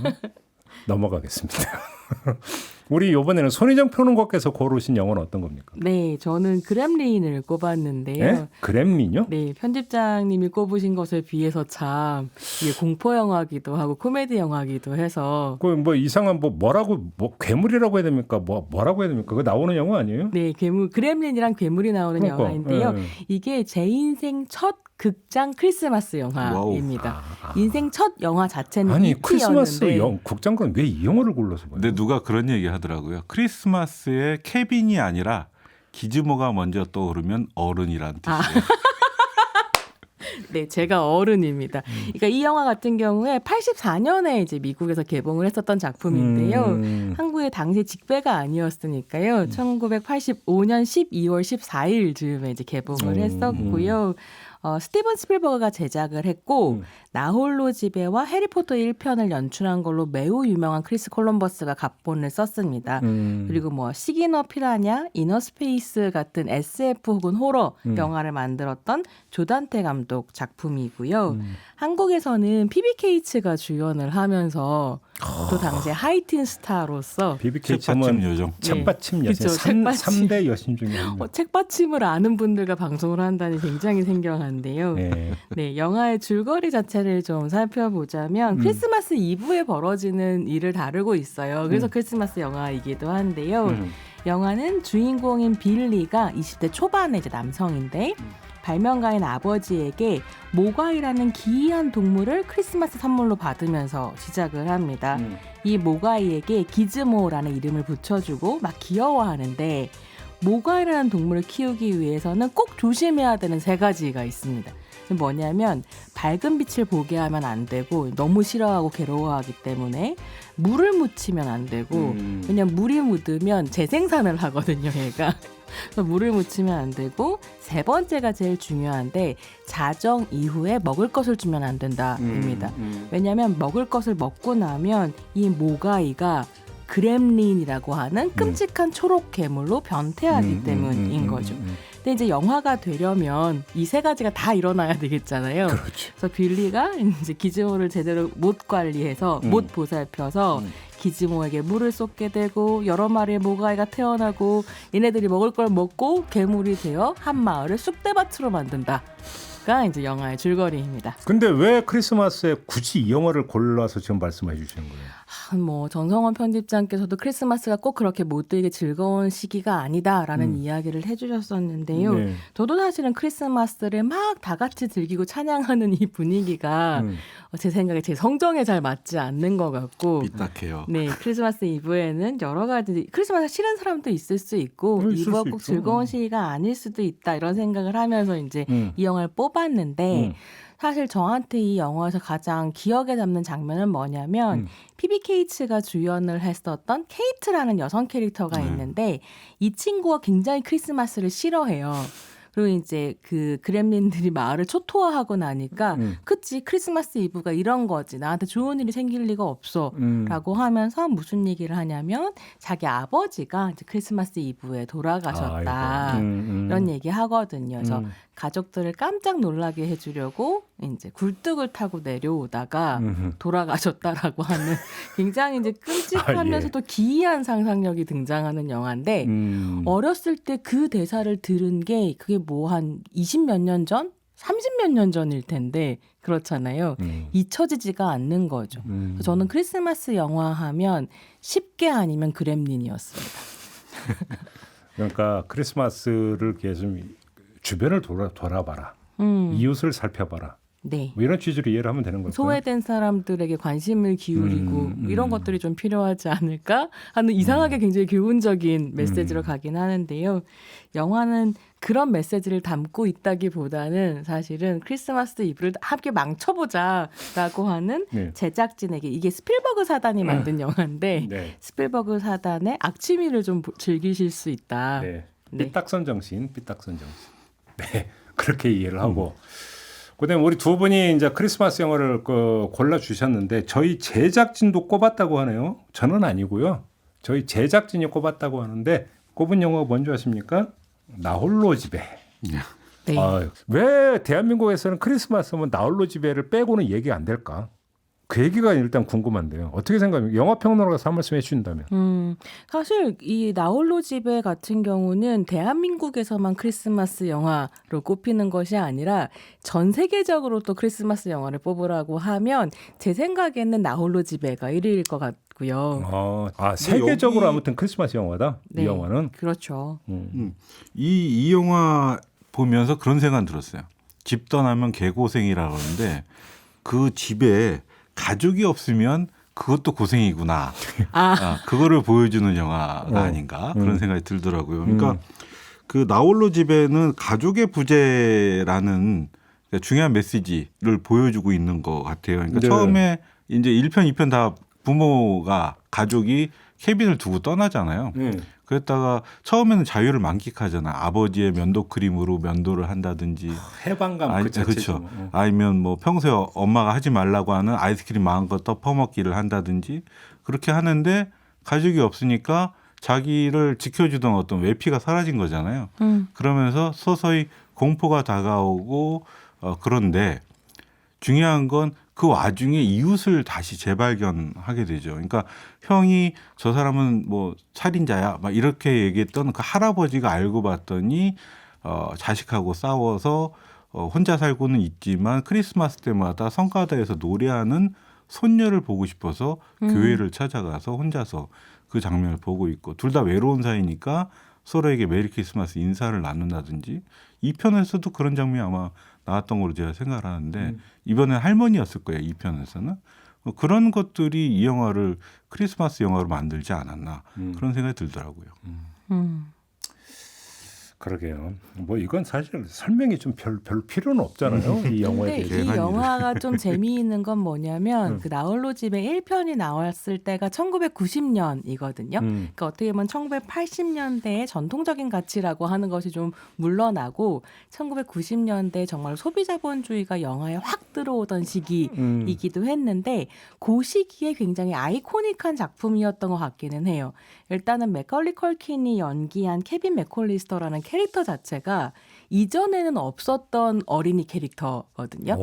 넘어가겠습니다. 우리 이번에는 손희정 평론가께서 고르신 영화는 어떤 겁니까? 네, 저는 그렘린을 꼽았는데요. 네? 그렘린요? 네, 편집장님이 꼽으신 것에 비해서 참 이게 공포 영화기도 하고 코미디 영화기도 해서 그 뭐 이상한 뭐라고 괴물이라고 해야 됩니까? 뭐라고 해야 됩니까? 그거 나오는 영화 아니에요? 네, 그렘린이랑 괴물이 나오는 그러니까, 영화인데요. 예. 이게 제 인생 첫 극장 크리스마스 영화입니다. 인생 첫 영화 자체는 아니 E.T.였는데 크리스마스 국장관 왜 이 영화를 골라서 봐요? 근데 누가 그런 얘기 하더라고요. 크리스마스에 케빈이 아니라 기즈모가 먼저 떠오르면 어른이라는 뜻이에요. 네, 제가 어른입니다. 그러니까 이 영화 같은 경우에 84년에 이제 미국에서 개봉을 했었던 작품인데요. 한국에 당시 직배가 아니었으니까요. 1985년 12월 14일 즈음에 이제 개봉을 했었고요. 스티븐 스필버그가 제작을 했고 나홀로 지배와 해리포터 1편을 연출한 걸로 매우 유명한 크리스 콜럼버스가 각본을 썼습니다. 그리고 뭐 시기너 피라냐, 이너스페이스 같은 SF 혹은 호러 영화를 만들었던 조단테 감독 작품이고요. 한국에서는 PBK츠가 주연을 하면서 또 당시에 하이틴 스타로서 책받침 요정. 책받침 여신 그쵸, 책받침. 3대 여신 중에 한 명. 책받침을 아는 분들과 방송을 한다니 굉장히 생경한데요. 네. 네, 영화의 줄거리 자체를 좀 살펴보자면 크리스마스 이브에 벌어지는 일을 다루고 있어요. 그래서 크리스마스 영화이기도 한데요. 영화는 주인공인 빌리가 20대 초반의 이제 남성인데 발명가인 아버지에게 모가이라는 기이한 동물을 크리스마스 선물로 받으면서 시작을 합니다. 이 모가이에게 기즈모라는 이름을 붙여주고 막 귀여워하는데 모가이라는 동물을 키우기 위해서는 꼭 조심해야 되는 3가지가 있습니다. 뭐냐면 밝은 빛을 보게 하면 안 되고 너무 싫어하고 괴로워하기 때문에 물을 묻히면 안 되고 왜냐면 물이 묻으면 재생산을 하거든요, 얘가. 그래서 물을 묻히면 안 되고 3번째가 제일 중요한데 자정 이후에 먹을 것을 주면 안 된다입니다. 왜냐하면 먹을 것을 먹고 나면 이 모가이가 그렘린이라고 하는 끔찍한 초록 괴물로 변태하기 때문인 거죠. 근데 이제 영화가 되려면 이 3가지가 다 일어나야 되겠잖아요. 그렇죠. 그래서 빌리가 이제 기즈모를 제대로 못 관리해서 못 보살펴서 기즈모에게 물을 쏟게 되고 여러 마리의 모가이가 태어나고 얘네들이 먹을 걸 먹고 괴물이 되어 한 마을을 쑥대밭으로 만든다가 이제 영화의 줄거리입니다. 근데 왜 크리스마스에 굳이 이 영화를 골라서 지금 말씀해 주시는 거예요? 뭐 정성원 편집장께서도 크리스마스가 꼭 그렇게 모두에게 즐거운 시기가 아니다라는 이야기를 해주셨었는데요. 네. 저도 사실은 크리스마스를 막 다 같이 즐기고 찬양하는 이 분위기가 제 생각에 제 성정에 잘 맞지 않는 것 같고 삐딱해요. 네, 크리스마스 이브에는 여러 가지 크리스마스 싫은 사람도 있을 수 있고 있을 이브가 수 꼭 있죠. 즐거운 시기가 아닐 수도 있다 이런 생각을 하면서 이제 이 영화를 뽑았는데 사실 저한테 이 영화에서 가장 기억에 남는 장면은 뭐냐면 PBK츠가 주연을 했었던 케이트라는 여성 캐릭터가 있는데 이 친구가 굉장히 크리스마스를 싫어해요. 그리고 이제 그 그렘린들이 마을을 초토화하고 나니까 그치 크리스마스 이브가 이런 거지 나한테 좋은 일이 생길 리가 없어 라고 하면서 무슨 얘기를 하냐면 자기 아버지가 이제 크리스마스 이브에 돌아가셨다 이런 얘기 하거든요. 그래서 가족들을 깜짝 놀라게 해주려고 이제 굴뚝을 타고 내려오다가 돌아가셨다라고 하는 굉장히 이제 끔찍하면서도 기이한 상상력이 등장하는 영화인데 어렸을 때 그 대사를 들은 게 그게 뭐 한 20몇 년 전? 30몇 년 전일 텐데 그렇잖아요. 잊혀지지가 않는 거죠. 그래서 저는 크리스마스 영화 하면 쉽게 아니면 그렘린이었습니다. 그러니까 크리스마스를 계속 주변을 돌아봐라. 이웃을 살펴봐라. 네. 뭐 이런 취지로 이해를 하면 되는 걸까요? 소외된 사람들에게 관심을 기울이고 이런 것들이 좀 필요하지 않을까 하는 이상하게 굉장히 교훈적인 메시지로 가긴 하는데요. 영화는 그런 메시지를 담고 있다기보다는 사실은 크리스마스 이브를 함께 망쳐보자라고 하는 제작진에게 이게 스필버그 사단이 만든 영화인데 스필버그 사단의 악취미를 좀 즐기실 수 있다. 네. 삐딱선 정신. 네, 그렇게 이해를 하고. 그다음에 우리 두 분이 이제 크리스마스 영화를 골라 주셨는데 저희 제작진도 꼽았다고 하네요. 저는 아니고요. 저희 제작진이 꼽았다고 하는데 꼽은 영화가 뭔지 아십니까? 나홀로 집에. 네. 왜 대한민국에서는 크리스마스 하면 나홀로 집에를 빼고는 얘기 안 될까? 그 얘기가 일단 궁금한데요. 어떻게 생각합니까? 영화 평론가가 한 말씀 해주신다면. 사실 이 나홀로 집에 같은 경우는 대한민국에서만 크리스마스 영화로 꼽히는 것이 아니라 전 세계적으로 또 크리스마스 영화를 뽑으라고 하면 제 생각에는 나홀로 집에가 1위일 것 같고요. 세계적으로 여기- 아무튼 크리스마스 영화다. 네. 이 영화는. 그렇죠. 이 영화 보면서 그런 생각 들었어요. 집 떠나면 개고생이라 그러는데 그 집에 가족이 없으면 그것도 고생이구나. 그거를 보여주는 영화가 아닌가 그런 생각이 들더라고요. 그러니까 그 나홀로 집에는 가족의 부재라는 중요한 메시지를 보여주고 있는 것 같아요. 그러니까 네. 처음에 이제 1편, 2편 다 부모가 가족이 케빈을 두고 떠나잖아요. 그랬다가 처음에는 자유를 만끽하잖아. 아버지의 면도 크림으로 면도를 한다든지. 해방감 그 자체죠. 그렇죠. 아니면 뭐 평소에 엄마가 하지 말라고 하는 아이스크림 마음껏 퍼먹기를 한다든지 그렇게 하는데 가족이 없으니까 자기를 지켜주던 어떤 외피가 사라진 거잖아요. 그러면서 서서히 공포가 다가오고 그런데 중요한 건 그 와중에 이웃을 다시 재발견하게 되죠. 그러니까 형이 저 사람은 뭐 살인자야 막 이렇게 얘기했던 그 할아버지가 알고 봤더니 자식하고 싸워서 혼자 살고는 있지만 크리스마스 때마다 성가다에서 노래하는 손녀를 보고 싶어서 교회를 찾아가서 혼자서 그 장면을 보고 있고 둘 다 외로운 사이니까 서로에게 메리 크리스마스 인사를 나눈다든지 2편에서도 그런 장면이 아마 나왔던 걸로 제가 생각을 하는데 이번엔 할머니였을 거예요. 2편에서는. 그런 것들이 이 영화를 크리스마스 영화로 만들지 않았나 그런 생각이 들더라고요. 그러게요. 뭐 이건 사실 설명이 좀 별 필요는 없잖아요. 이 영화에 근데 대해서. 이 영화가 좀 재미있는 건 뭐냐면 그 나홀로 집에 1편이 나왔을 때가 1990년이거든요. 그러니까 어떻게 보면 1980년대의 전통적인 가치라고 하는 것이 좀 물러나고 1990년대 정말 소비자본주의가 영화에 확 들어오던 시기이기도 했는데 그 시기에 굉장히 아이코닉한 작품이었던 것 같기는 해요. 일단은 맥컬리 컬킨이 연기한 케빈 맥콜리스터라는 캐릭터 자체가 이전에는 없었던 어린이 캐릭터거든요.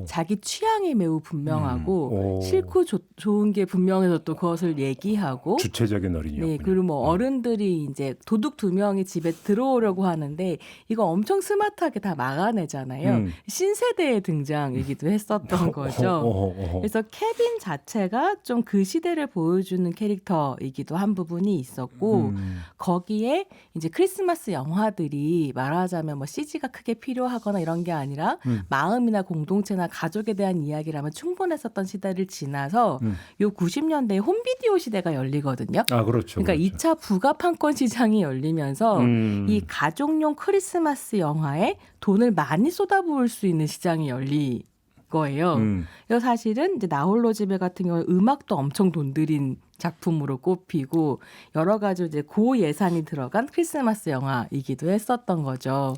자기 취향이 매우 분명하고 싫고 좋은 게 분명해서 또 그것을 얘기하고 주체적인 어린이였군요. 네, 그리고 뭐 어른들이 이제 도둑 2명이 집에 들어오려고 하는데 이거 엄청 스마트하게 다 막아내잖아요. 신세대의 등장이기도 했었던 거죠. 그래서 케빈 자체가 좀 그 시대를 보여주는 캐릭터이기도 한 부분이 있었고 거기에 이제 크리스마스 영화들이 말하자면 뭐 CG가 크게 필요하거나 이런 게 아니라 마음이나 공동체나 가족에 대한 이야기라면 충분했었던 시대를 지나서 요 90년대에 홈비디오 시대가 열리거든요. 그렇죠. 그러니까 그렇죠. 2차 부가판권 시장이 열리면서 이 가족용 크리스마스 영화에 돈을 많이 쏟아부을 수 있는 시장이 열린 거예요. 그래서 사실은 이제 나홀로 집에 같은 경우는 음악도 엄청 돈 들인 작품으로 꼽히고 여러 가지 이제 고 예산이 들어간 크리스마스 영화이기도 했었던 거죠.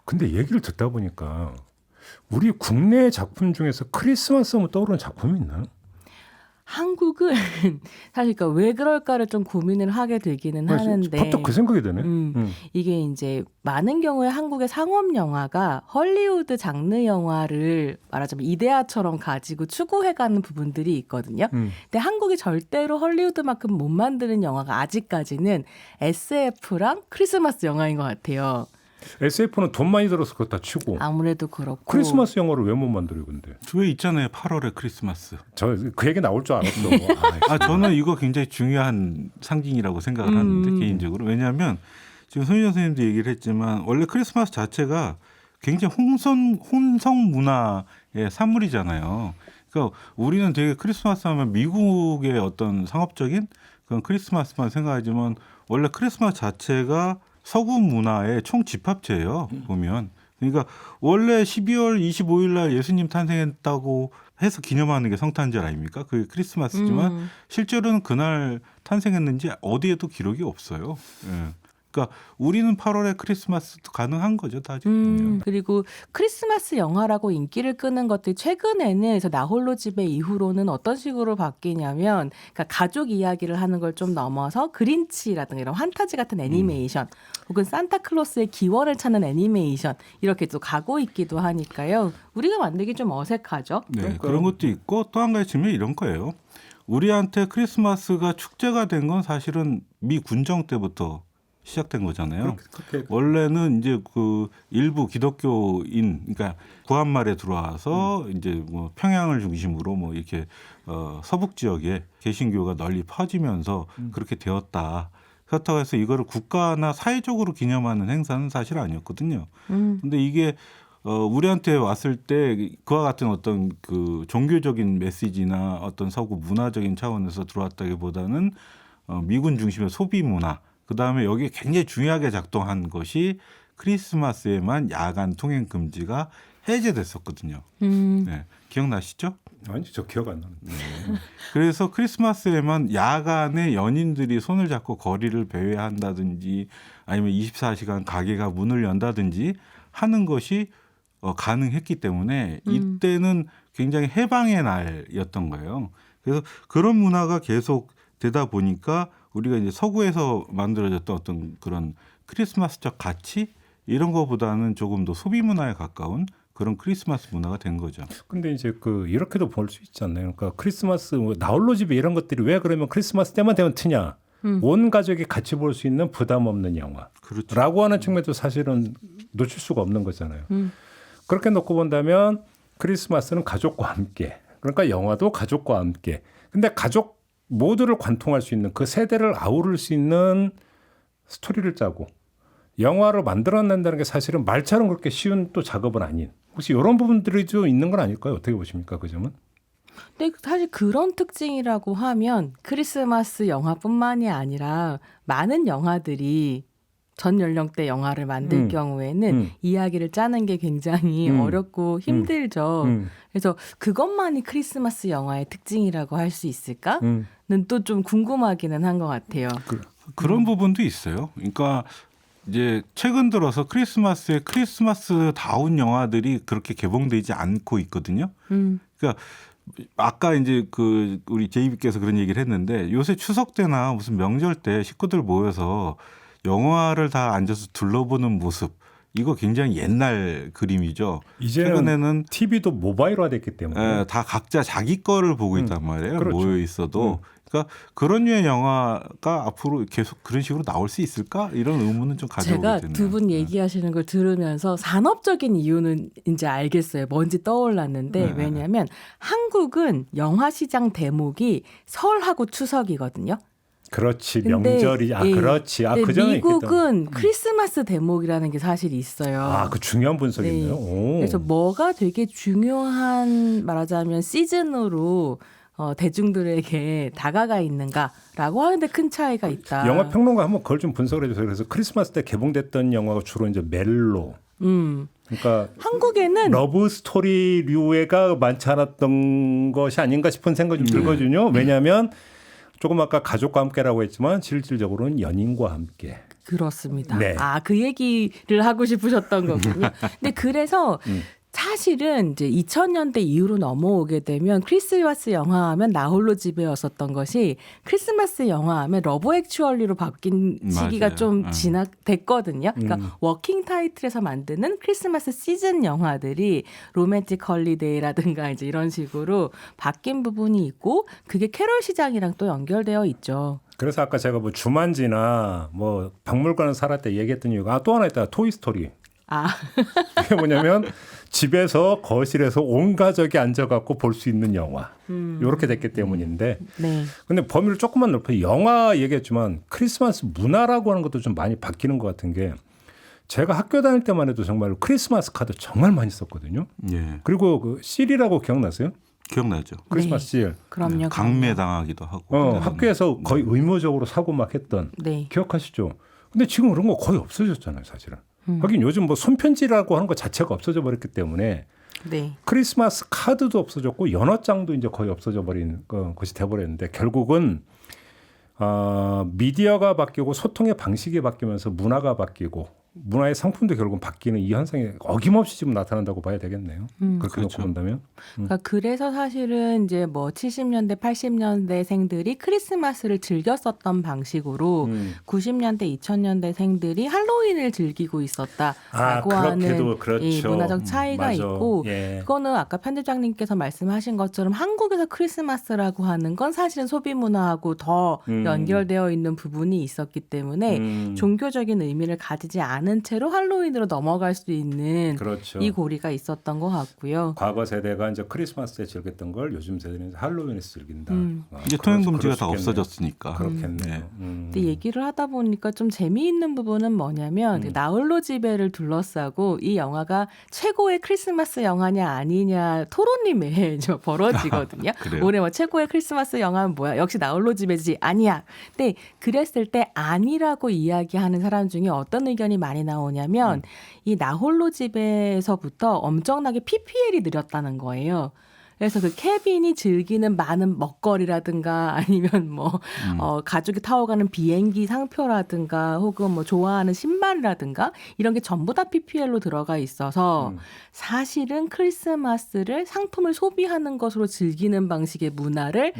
근데 얘기를 듣다 보니까 우리 국내 작품 중에서 크리스마스 하면 떠오르는 작품이 있나요? 한국은 사실 그러니까 왜 그럴까를 좀 고민을 하게 되기는 하는데 퍼뜩 그 생각이 드네. 이게 이제 많은 경우에 한국의 상업 영화가 헐리우드 장르 영화를 말하자면 이데아처럼 가지고 추구해가는 부분들이 있거든요. 근데 한국이 절대로 헐리우드만큼 못 만드는 영화가 아직까지는 SF랑 크리스마스 영화인 것 같아요. SF는 돈 많이 들어서 그거 다 치고 아무래도 그렇고 크리스마스 영화를 왜 못 만들어요, 근데? 왜 있잖아요. 8월에 크리스마스. 저 그 얘기 나올 줄 알았어. 저는 이거 굉장히 중요한 상징이라고 생각을 하는데 개인적으로. 왜냐하면 지금 손희정 선생님도 얘기를 했지만 원래 크리스마스 자체가 굉장히 혼성 문화의 산물이잖아요. 그러니까 우리는 되게 크리스마스 하면 미국의 어떤 상업적인 그런 크리스마스만 생각하지만 원래 크리스마스 자체가 서구 문화의 총집합체예요. 보면. 그러니까 원래 12월 25일 날 예수님 탄생했다고 해서 기념하는 게 성탄절 아닙니까? 그게 크리스마스지만 실제로는 그날 탄생했는지 어디에도 기록이 없어요. 예. 그러니까 우리는 8월에 크리스마스도 가능한 거죠, 다 지금. 그리고 크리스마스 영화라고 인기를 끄는 것들이 최근에는 그래서 나 홀로 집에 이후로는 어떤 식으로 바뀌냐면 그러니까 가족 이야기를 하는 걸 좀 넘어서 그린치라든가 이런 환타지 같은 애니메이션 혹은 산타클로스의 기원을 찾는 애니메이션 이렇게 또 가고 있기도 하니까요. 우리가 만들기 좀 어색하죠. 네, 그런 것도 있고 또 한 가지 측면이 이런 거예요. 우리한테 크리스마스가 축제가 된 건 사실은 미 군정 때부터 시작된 거잖아요. 원래는 이제 그 일부 기독교인, 그러니까 구한말에 들어와서 이제 뭐 평양을 중심으로 뭐 이렇게 서북 지역에 개신교가 널리 퍼지면서 그렇게 되었다. 그렇다고 해서 이거를 국가나 사회적으로 기념하는 행사는 사실 아니었거든요. 근데 이게 우리한테 왔을 때 그와 같은 어떤 그 종교적인 메시지나 어떤 서구 문화적인 차원에서 들어왔다기보다는 미군 중심의 소비 문화, 그다음에 여기에 굉장히 중요하게 작동한 것이 크리스마스에만 야간 통행 금지가 해제됐었거든요. 네, 기억나시죠? 아니, 저 기억 안 나는데. 그래서 크리스마스에만 야간에 연인들이 손을 잡고 거리를 배회한다든지 아니면 24시간 가게가 문을 연다든지 하는 것이 가능했기 때문에 이때는 굉장히 해방의 날이었던 거예요. 그래서 그런 문화가 계속 되다 보니까 우리가 이제 서구에서 만들어졌던 어떤 그런 크리스마스적 가치 이런 거보다는 조금 더 소비 문화에 가까운 그런 크리스마스 문화가 된 거죠. 근데 이제 그 이렇게도 볼 수 있잖아요. 그러니까 크리스마스 나홀로 집에 이런 것들이 왜 그러면 크리스마스 때만 되면 트냐? 온 가족이 같이 볼 수 있는 부담 없는 영화. 그렇죠. 라고 하는 측면도 사실은 놓칠 수가 없는 거잖아요. 그렇게 놓고 본다면 크리스마스는 가족과 함께. 그러니까 영화도 가족과 함께. 근데 가족 모두를 관통할 수 있는 그 세대를 아우를 수 있는 스토리를 짜고 영화를 만들어낸다는 게 사실은 말처럼 그렇게 쉬운 또 작업은 아닌. 혹시 이런 부분들이 좀 있는 건 아닐까요? 어떻게 보십니까? 그 점은? 근데 사실 그런 특징이라고 하면 크리스마스 영화뿐만이 아니라 많은 영화들이 전 연령대 영화를 만들 경우에는 이야기를 짜는 게 굉장히 어렵고 힘들죠. 그래서 그것만이 크리스마스 영화의 특징이라고 할 수 있을까는 또 좀 궁금하기는 한 것 같아요. 그런 부분도 있어요. 그러니까 이제 최근 들어서 크리스마스에 크리스마스다운 영화들이 그렇게 개봉되지 않고 있거든요. 그러니까 아까 이제 그 우리 제이비께서 그런 얘기를 했는데 요새 추석 때나 무슨 명절 때 식구들 모여서 영화를 다 앉아서 둘러보는 모습 이거 굉장히 옛날 그림이죠. 이제는 최근에는 TV도 모바일화 됐기 때문에 다 각자 자기 거를 보고 있단 말이에요. 그렇죠. 모여 있어도. 그러니까 그런 류의 영화가 앞으로 계속 그런 식으로 나올 수 있을까? 이런 의문은 좀 가져오게 되네요. 제가 두 분 얘기하시는 걸 들으면서 산업적인 이유는 이제 알겠어요. 뭔지 떠올랐는데 왜냐하면 한국은 영화 시장 대목이 설하고 추석이거든요. 그렇지. 명절이 그렇지. 그 점은 미국은 크리스마스 대목이라는 게 사실 있어요. 그 중요한 분석이네요. 그래서 뭐가 되게 중요한 말하자면 시즌으로 대중들에게 다가가 있는가라고 하는데 큰 차이가 있다. 영화 평론가 한번 그걸 좀 분석을 해주세요. 그래서 크리스마스 때 개봉됐던 영화가 주로 이제 멜로. 그러니까 한국에는 러브 스토리류가 많지 않았던 것이 아닌가 싶은 생각이 좀 들거든요. 왜냐하면 조금 아까 가족과 함께라고 했지만 실질적으로는 연인과 함께. 그렇습니다. 네. 그 얘기를 하고 싶으셨던 거군요. 근데 그래서 사실은 이제 2000년대 이후로 넘어오게 되면 크리스마스 영화 하면 나 홀로 집에였었던 것이 크리스마스 영화 하면 러브 액츄얼리로 바뀐 시기가 좀 됐거든요. 그러니까 워킹 타이틀에서 만드는 크리스마스 시즌 영화들이 로맨틱 헐리데이라든가 이제 이런 식으로 바뀐 부분이 있고 그게 캐럴 시장이랑 또 연결되어 있죠. 그래서 아까 제가 뭐 주만지나 뭐 박물관을 살았을 때 얘기했던 이유가 또 하나 있다. 토이스토리. 이게 뭐냐면 집에서 거실에서 온 가족이 앉아갖고 볼 수 있는 영화. 이렇게 됐기 때문인데. 네. 근데 범위를 조금만 넓혀 영화 얘기했지만 크리스마스 문화라고 하는 것도 좀 많이 바뀌는 것 같은 게 제가 학교 다닐 때만 해도 정말 크리스마스 카드 정말 많이 썼거든요. 예. 그리고 그 실이라고 기억나세요? 기억나죠. 크리스마스 실. 그럼요. 강매당하기도 하고. 학교에서 거의 의무적으로 사고 막 했던. 기억하시죠? 근데 지금 그런 거 거의 없어졌잖아요, 사실은. 하긴 요즘 뭐 손편지라고 하는 것 자체가 없어져 버렸기 때문에 크리스마스 카드도 없어졌고 연어장도 이제 거의 없어져 버린 것이 돼버렸는데 결국은 미디어가 바뀌고 소통의 방식이 바뀌면서 문화가 바뀌고 문화의 상품도 결국은 바뀌는 이 현상이 어김없이 지금 나타난다고 봐야 되겠네요. 그렇게 그렇죠. 놓고 본다면. 그러니까 그래서 사실은 이제 뭐 70년대, 80년대생들이 크리스마스를 즐겼었던 방식으로 90년대, 2000년대생들이 할로윈을 즐기고 있었다라고 하는 그렇죠. 이 문화적 차이가 맞아. 있고 예. 그거는 아까 편집장님께서 말씀하신 것처럼 한국에서 크리스마스라고 하는 건 사실은 소비 문화하고 더 연결되어 있는 부분이 있었기 때문에 종교적인 의미를 가지지 않은 채로 할로윈으로 넘어갈 수 있는 그렇죠. 이 고리가 있었던 것 같고요. 과거 세대가 이제 크리스마스에 즐겼던 걸 요즘 세대는 할로윈에서 즐긴다. 이제 그럴 통행 수 금지가 다 있겠네요. 없어졌으니까. 그렇겠네요. 네. 근데 얘기를 하다 보니까 좀 재미있는 부분은 뭐냐면 나홀로 집에를 둘러싸고 이 영화가 최고의 크리스마스 영화냐 아니냐 토론이 매일 벌어지거든요. 그래요? 올해 뭐 최고의 크리스마스 영화는 뭐야? 역시 나홀로 집이지. 아니야. 근데 그랬을 때 아니라고 이야기하는 사람 중에 어떤 의견이 많이 나오냐면 이 나홀로 집에서부터 엄청나게 PPL이 느렸다는 거예요. 그래서 그 케빈이 즐기는 많은 먹거리라든가 아니면 뭐 가족이 타고 가는 비행기 상표라든가 혹은 뭐 좋아하는 신발이라든가 이런 게 전부 다 PPL로 들어가 있어서 사실은 크리스마스를 상품을 소비하는 것으로 즐기는 방식의 문화를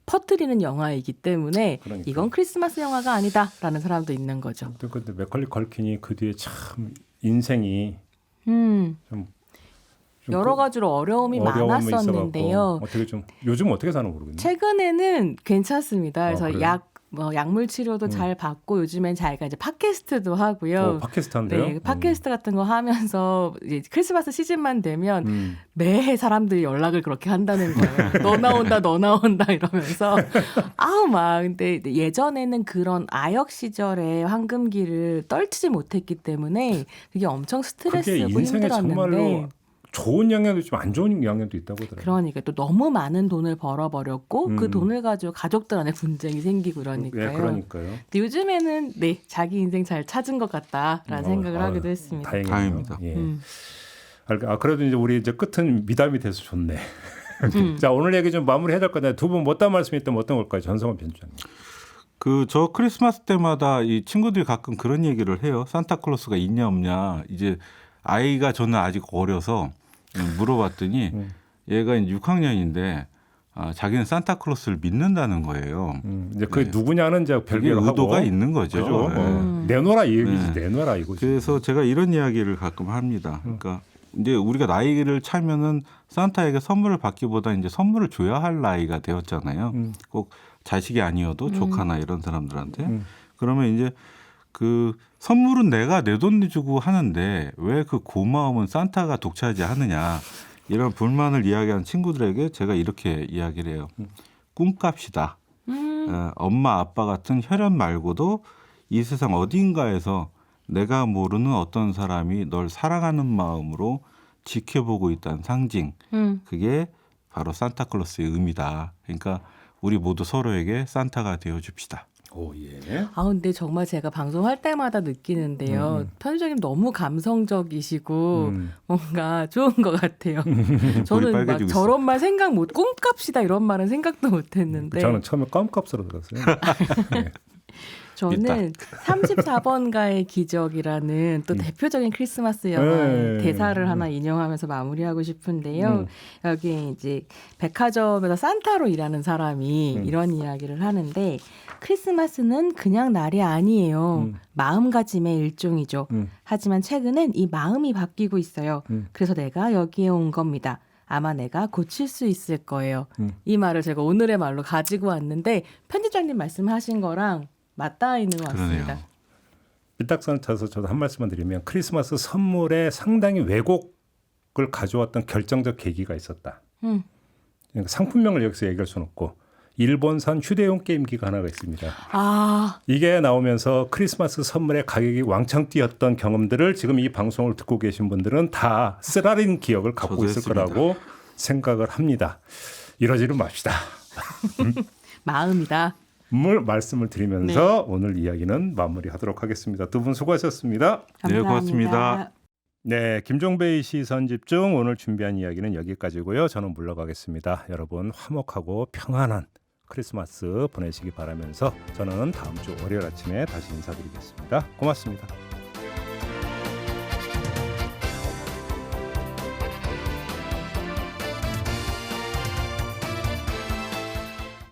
퍼뜨리는 영화이기 때문에 그러니까. 이건 크리스마스 영화가 아니다라는 사람도 있는 거죠. 근데 맥컬리 컬킨이 그 뒤에 참 인생이 좀 여러 가지로 어려움이 많았었는데요. 있어갖고 어떻게 좀 요즘 어떻게 사는 모르겠네요. 최근에는 괜찮습니다. 그래서 그래요? 약물 치료도 잘 받고 요즘엔 자기가 이제 팟캐스트도 하고요. 팟캐스트 한대요? 네, 팟캐스트 같은 거 하면서 이제 크리스마스 시즌만 되면 매해 사람들이 연락을 그렇게 한다는 거예요. 너 나온다 이러면서 근데 예전에는 그런 아역 시절의 황금기를 떨치지 못했기 때문에 그게 엄청 그게 스트레스고 인생에 정말로 힘들었는데. 좋은 영향도 있지만 안 좋은 영향도 있다고 하더라고요. 그러니까 또 너무 많은 돈을 벌어버렸고 그 돈을 가지고 가족들 안에 분쟁이 생기고 그러니까요. 네, 그러니까요. 근데 요즘에는 자기 인생 잘 찾은 것 같다라는 생각을 하기도 했습니다. 다행입니다. 예. 그래도 이제 우리 이제 끝은 미담이 돼서 좋네. 자, 오늘 얘기 좀 마무리해야 될 것 같아요. 두 분 못한 말씀이 있다면 어떤 걸까요? 전성원 편집장님. 저 크리스마스 때마다 이 친구들이 가끔 그런 얘기를 해요. 산타클로스가 있냐 없냐. 이제 아이가 저는 아직 어려서 물어봤더니 얘가 이제 6학년인데 자기는 산타클로스를 믿는다는 거예요. 이제 그 누구냐는 이제 별개 별개로 의도가 하고. 있는 거죠. 그죠? 네. 내놔라 이 얘기지. 내놔라 이거지. 그래서 제가 이런 이야기를 가끔 합니다. 그러니까 이제 우리가 나이를 차면은 산타에게 선물을 받기보다 이제 선물을 줘야 할 나이가 되었잖아요. 꼭 자식이 아니어도 조카나 이런 사람들한테. 그러면 이제 그 선물은 내가 내 돈 주고 하는데 왜 그 고마움은 산타가 독차지하느냐 이런 불만을 이야기하는 친구들에게 제가 이렇게 이야기를 해요. 꿈값이다. 엄마 아빠 같은 혈연 말고도 이 세상 어딘가에서 내가 모르는 어떤 사람이 널 사랑하는 마음으로 지켜보고 있다는 상징. 그게 바로 산타클로스의 의미다. 그러니까 우리 모두 서로에게 산타가 되어줍시다. 오, 예. 근데 정말 제가 방송할 때마다 느끼는데요. 편집장님 너무 감성적이시고 뭔가 좋은 것 같아요. 저는 막 빨개지고 저런 말 생각 못, 꿈값이다 이런 말은 생각도 못 했는데. 저는 처음에 껌값으로 들었어요. 네. 저는 34번가의 기적이라는 또 대표적인 크리스마스 영화의 대사를 하나 인용하면서 마무리하고 싶은데요. 여기 이제 백화점에서 산타로 일하는 사람이 이런 이야기를 하는데 크리스마스는 그냥 날이 아니에요. 마음가짐의 일종이죠. 하지만 최근엔 이 마음이 바뀌고 있어요. 그래서 내가 여기에 온 겁니다. 아마 내가 고칠 수 있을 거예요. 이 말을 제가 오늘의 말로 가지고 왔는데 편집장님 말씀하신 거랑 맞닿아 있는 것 같습니다. 그러네요. 삐딱선 쳐서 저도 한 말씀만 드리면 크리스마스 선물에 상당히 왜곡을 가져왔던 결정적 계기가 있었다. 그러니까 상품명을 여기서 얘기할 수는 없고 일본산 휴대용 게임기가 하나가 있습니다. 이게 나오면서 크리스마스 선물의 가격이 왕창 뛰었던 경험들을 지금 이 방송을 듣고 계신 분들은 다 쓰라린 기억을 갖고 있을 했습니다. 거라고 생각을 합니다. 이러지는 맙시다. 마음이다. 말씀을 드리면서 오늘 이야기는 마무리하도록 하겠습니다. 두 분 수고하셨습니다. 네, 고맙습니다. 네, 김종배의 시선집중 오늘 준비한 이야기는 여기까지고요. 저는 물러가겠습니다. 여러분 화목하고 평안한 크리스마스 보내시기 바라면서 저는 다음 주 월요일 아침에 다시 인사드리겠습니다. 고맙습니다.